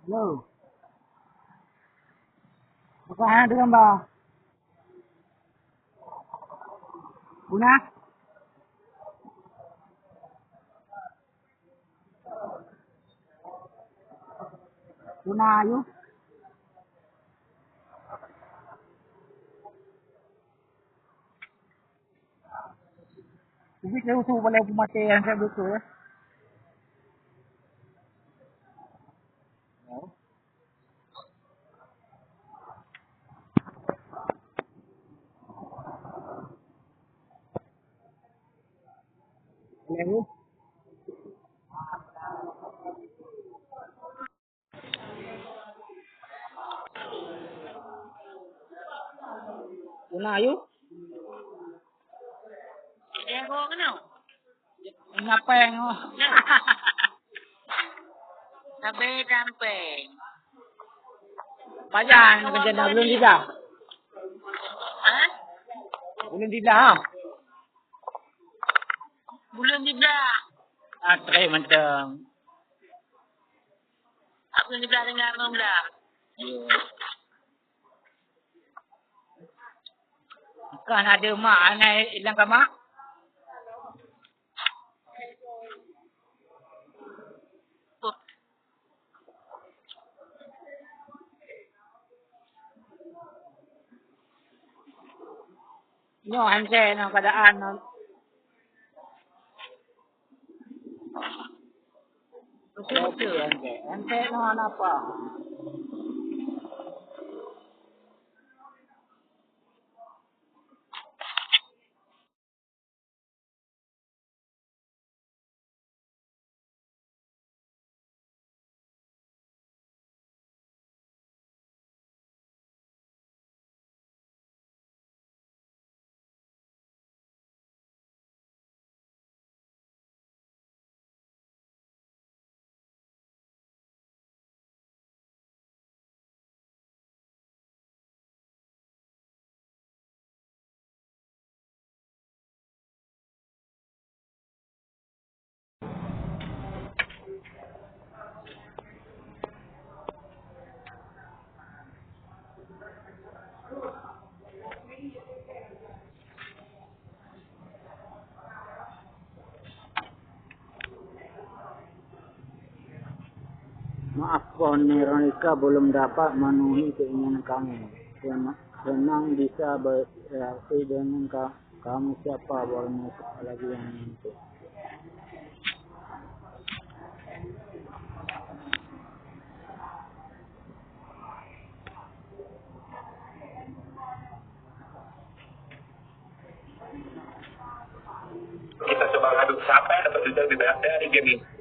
Hello. Bukan ada gambar. Guna? Guna ayu? Jadi saya usul boleh mati yang saya betul ya. Boleh bu? Guna ayu? Dia kau kena. Ngapeng oh. Sampai. Pajan kerja dah belum tidak. Ha? Belum tidak. Belum juga. Try mentang. Aku juga dengar dah. Kan ada mak anak hilang ke mak? No, handset no keadaan no. Betul handset. Handset no apa? Maaf Veronica belum dapat memenuhi keinginan kamu. Senang bisa bereaksi dengan kamu siapa boleh lagi yang itu. Kita coba ngaduk siapa yang dapat juga di BSD hari ini.